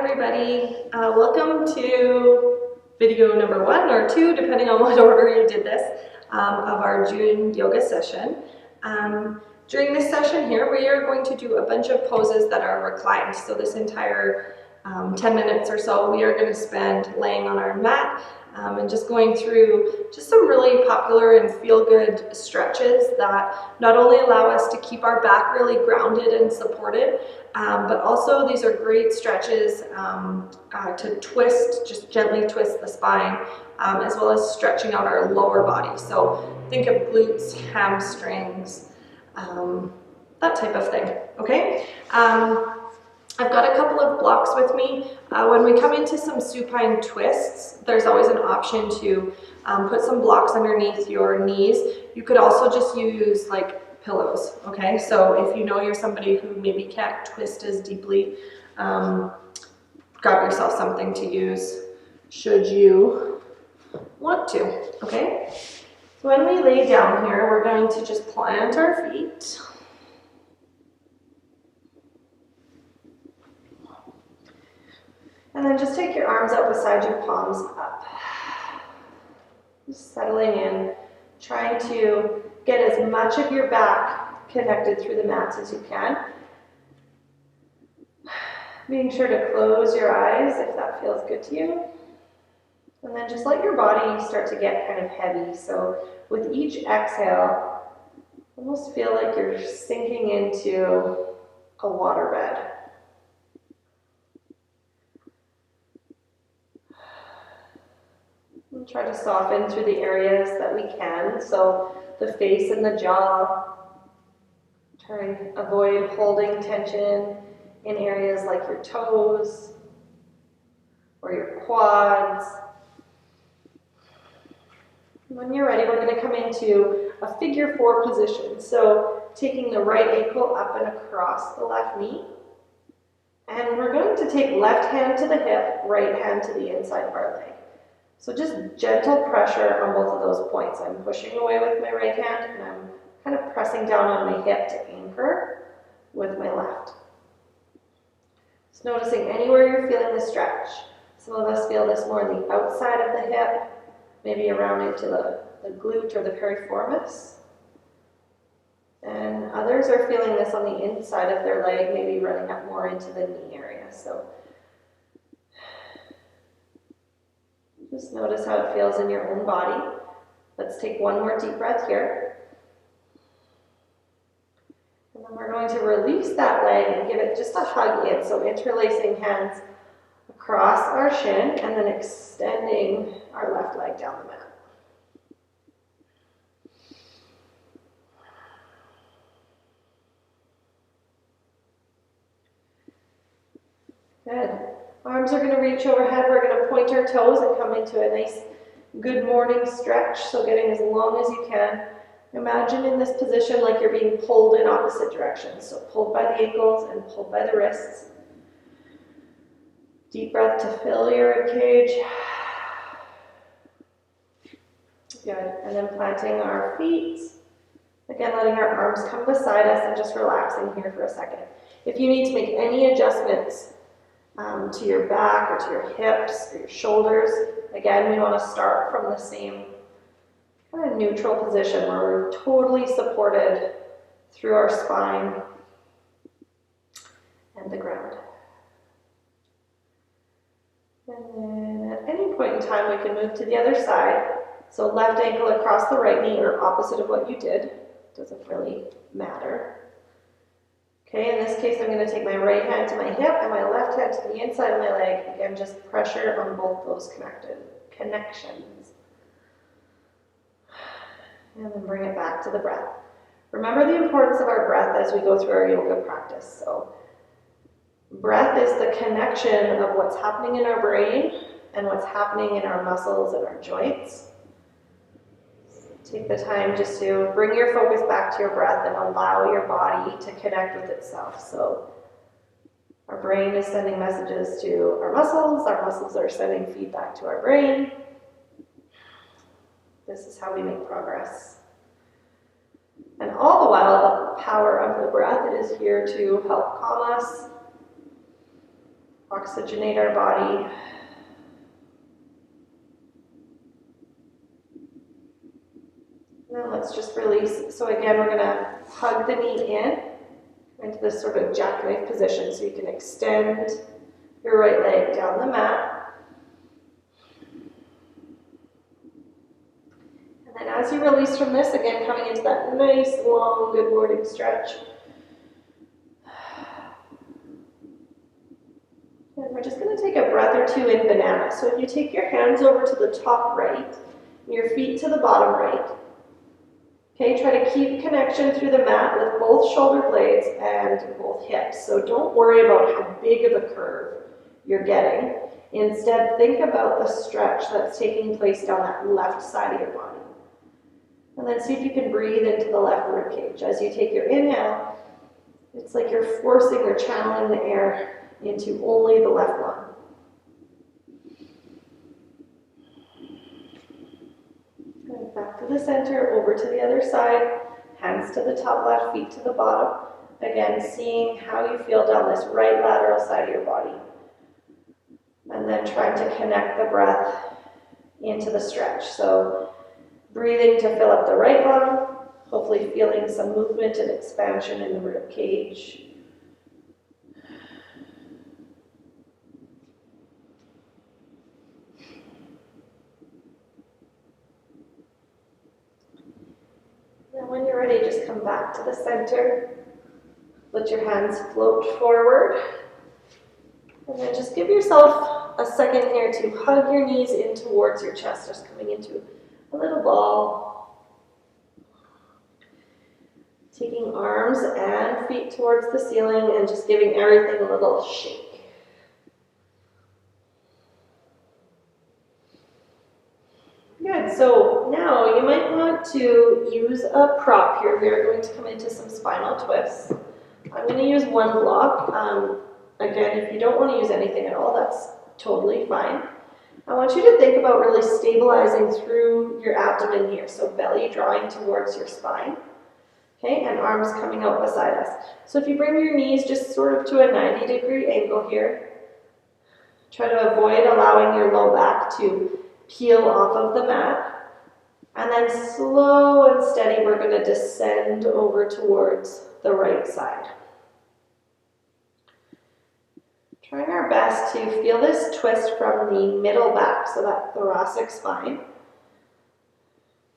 everybody. Welcome to video number 1 or 2, depending on what order you did this, of our June yoga session. During this session here, we are going to do a bunch of poses that are reclined. So this entire 10 minutes or so, we are going to spend laying on our mat and just going through just some really popular and feel-good stretches that not only allow us to keep our back really grounded and supported, but also these are great stretches to twist, just gently twist the spine, as well as stretching out our lower body. So think of glutes, hamstrings, that type of thing, okay? I've got a couple of blocks with me. When we come into some supine twists, there's always an option to put some blocks underneath your knees. You could also just use like pillows, okay? So if you know you're somebody who maybe can't twist as deeply, grab yourself something to use should you want to, okay? So when we lay down here, we're going to just plant our feet. And then just take your arms out beside your palms up. Just settling in, trying to get as much of your back connected through the mats as you can. Being sure to close your eyes if that feels good to you. And then just let your body start to get kind of heavy. So with each exhale, almost feel like you're sinking into a waterbed. And try to soften through the areas that we can. So the face and the jaw. Try and avoid holding tension in areas like your toes or your quads. When you're ready, we're going to come into a figure 4 position. So taking the right ankle up and across the left knee. And we're going to take left hand to the hip, right hand to the inside of our leg. So just gentle pressure on both of those points. I'm pushing away with my right hand and I'm kind of pressing down on my hip to anchor with my left. Just noticing anywhere you're feeling the stretch. Some of us feel this more on the outside of the hip, maybe around into the glute or the piriformis. And others are feeling this on the inside of their leg, maybe running up more into the knee area. So just notice how it feels in your own body. Let's take one more deep breath here. And then we're going to release that leg and give it just a hug in. So interlacing hands across our shin and then extending our left leg down the mat. Good. Arms are going to reach overhead. We're going to point our toes and come into a nice good morning stretch. So getting as long as you can. Imagine in this position like you're being pulled in opposite directions. So pulled by the ankles and pulled by the wrists. Deep breath to fill your rib cage. Good. And then planting our feet. Again, letting our arms come beside us and just relaxing here for a second. If you need to make any adjustments to your back or to your hips or your shoulders, again, we want to start from the same kind of neutral position where we're totally supported through our spine and the ground. And then at any point in time, we can move to the other side. So left ankle across the right knee or opposite of what you did. Doesn't really matter. Okay, in this case, I'm going to take my right hand to my hip and my left hand to the inside of my leg. Again, just pressure on both those connections. And then bring it back to the breath. Remember the importance of our breath as we go through our yoga practice. So breath is the connection of what's happening in our brain and what's happening in our muscles and our joints. Take the time just to bring your focus back to your breath and allow your body to connect with itself. So our brain is sending messages to our muscles are sending feedback to our brain. This is how we make progress. And all the while, the power of the breath is here to help calm us, Oxygenate our body. And then let's just release. So again, we're going to hug the knee into this sort of jackknife position so you can extend your right leg down the mat. And then as you release from this, again, coming into that nice, long, good morning stretch. And we're just going to take a breath or two in banana. So if you take your hands over to the top right, and your feet to the bottom right, okay, try to keep connection through the mat with both shoulder blades and both hips. So don't worry about how big of a curve you're getting. Instead, think about the stretch that's taking place down that left side of your body. And then see if you can breathe into the left rib cage. As you take your inhale, it's like you're forcing or channeling the air into only the left lung. And back to the center, over to the other side, hands to the top left, feet to the bottom. Again, seeing how you feel down this right lateral side of your body. And then trying to connect the breath into the stretch. So breathing to fill up the right lung, hopefully feeling some movement and expansion in the rib cage. And when you're ready, just come back to the center. Let your hands float forward. And then just give yourself a second here to hug your knees in towards your chest, just coming into a little ball. Taking arms and feet towards the ceiling and just giving everything a little shake. Good, so now you might want to use a prop here. We are going to come into some spinal twists. I'm going to use one block. Again, if you don't want to use anything at all, that's totally fine. I want you to think about really stabilizing through your abdomen here. So belly drawing towards your spine. Okay, and arms coming out beside us. So if you bring your knees just sort of to a 90-degree angle here, try to avoid allowing your low back to peel off of the mat. And then slow and steady, we're going to descend over towards the right side. Trying our best to feel this twist from the middle back, so that thoracic spine.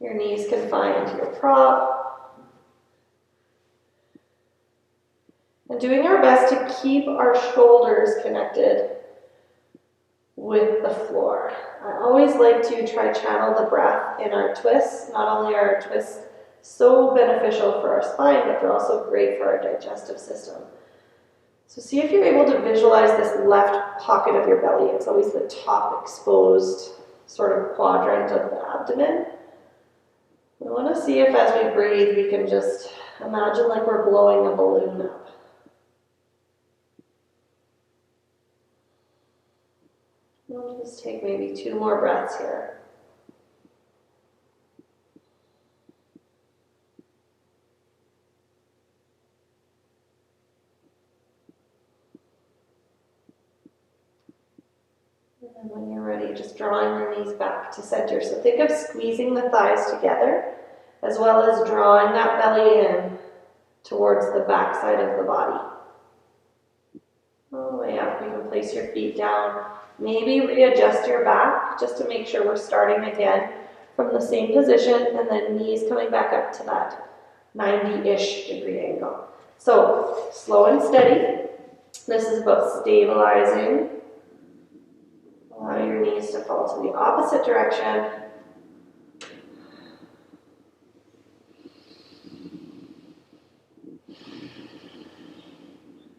Your knees can find your prop. And doing our best to keep our shoulders connected with the floor. I always like to try channel the breath in our twists. Not only are our twists so beneficial for our spine, but they're also great for our digestive system. So see if you're able to visualize this left pocket of your belly. It's always the top exposed sort of quadrant of the abdomen. We want to see if as we breathe, we can just imagine like we're blowing a balloon up. We'll just take maybe 2 more breaths here. And when you're ready, just drawing your knees back to center. So think of squeezing the thighs together, as well as drawing that belly in towards the back side of the body. All the way up, you can place your feet down. Maybe readjust your back just to make sure we're starting again from the same position, and then knees coming back up to that 90-ish degree angle. So slow and steady. This is about stabilizing. Allow your knees to fall to the opposite direction.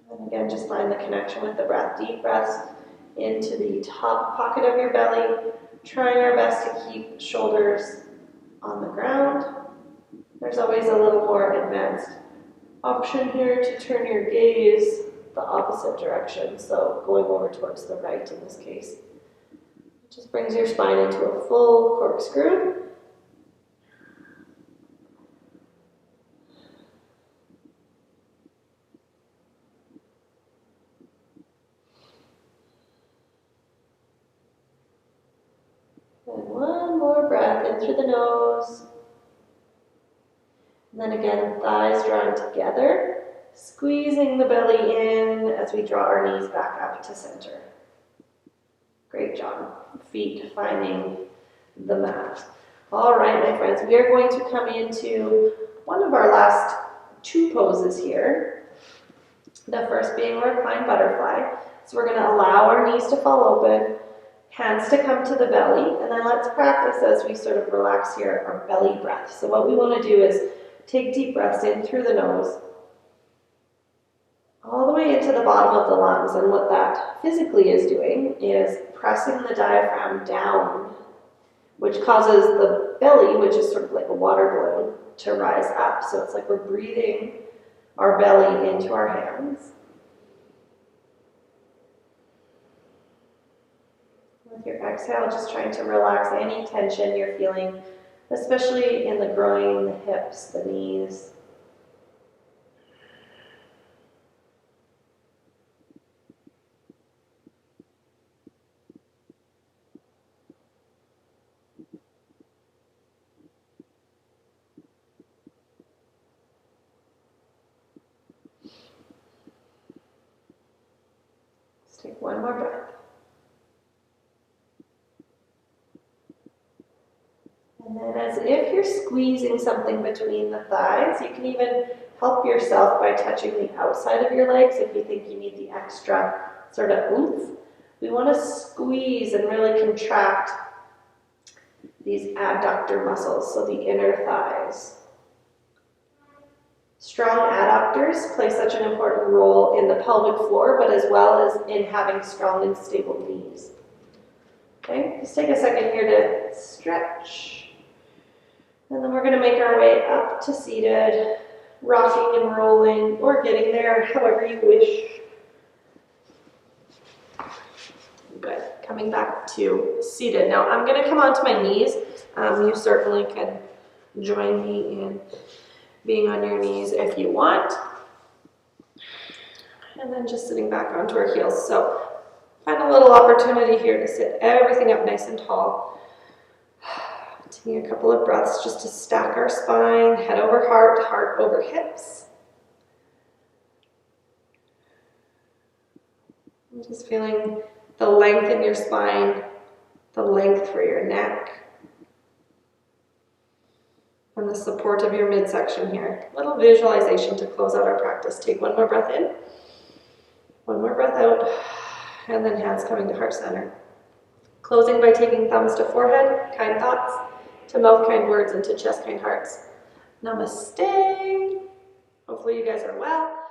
And again, just find the connection with the breath. Deep breaths into the top pocket of your belly. Trying our best to keep shoulders on the ground. There's always a little more advanced option here to turn your gaze the opposite direction. So going over towards the right in this case. Just brings your spine into a full corkscrew. through the nose. And then again, thighs drawing together, squeezing the belly in as we draw our knees back up to center. Great job. Feet finding the mat. All right, my friends, we are going to come into one of our last two poses here. The first being a reclined butterfly. So we're going to allow our knees to fall open, hands to come to the belly, and then let's practice as we sort of relax here our belly breath. So what we want to do is take deep breaths in through the nose, all the way into the bottom of the lungs, and what that physically is doing is pressing the diaphragm down, which causes the belly, which is sort of like a water balloon, to rise up. So it's like we're breathing our belly into our hands. With your exhale, just trying to relax any tension you're feeling, especially in the groin, the hips, the knees. Let's take one more breath. And then as if you're squeezing something between the thighs, you can even help yourself by touching the outside of your legs if you think you need the extra sort of oomph. We want to squeeze and really contract these adductor muscles, so the inner thighs. Strong adductors play such an important role in the pelvic floor, but as well as in having strong and stable knees. Okay, just take a second here to stretch. And then we're going to make our way up to seated, rocking and rolling, or getting there however you wish. Good. Coming back to seated. Now I'm going to come onto my knees. You certainly can join me in being on your knees if you want. And then just sitting back onto our heels. So find a little opportunity here to sit everything up nice and tall. Taking a couple of breaths just to stack our spine, head over heart, heart over hips. And just feeling the length in your spine, the length for your neck, and the support of your midsection here. Little visualization to close out our practice. Take one more breath in, one more breath out, and then hands coming to heart center. Closing by taking thumbs to forehead, kind thoughts, to mouth kind words, and to chest kind hearts. Namaste. Hopefully you guys are well.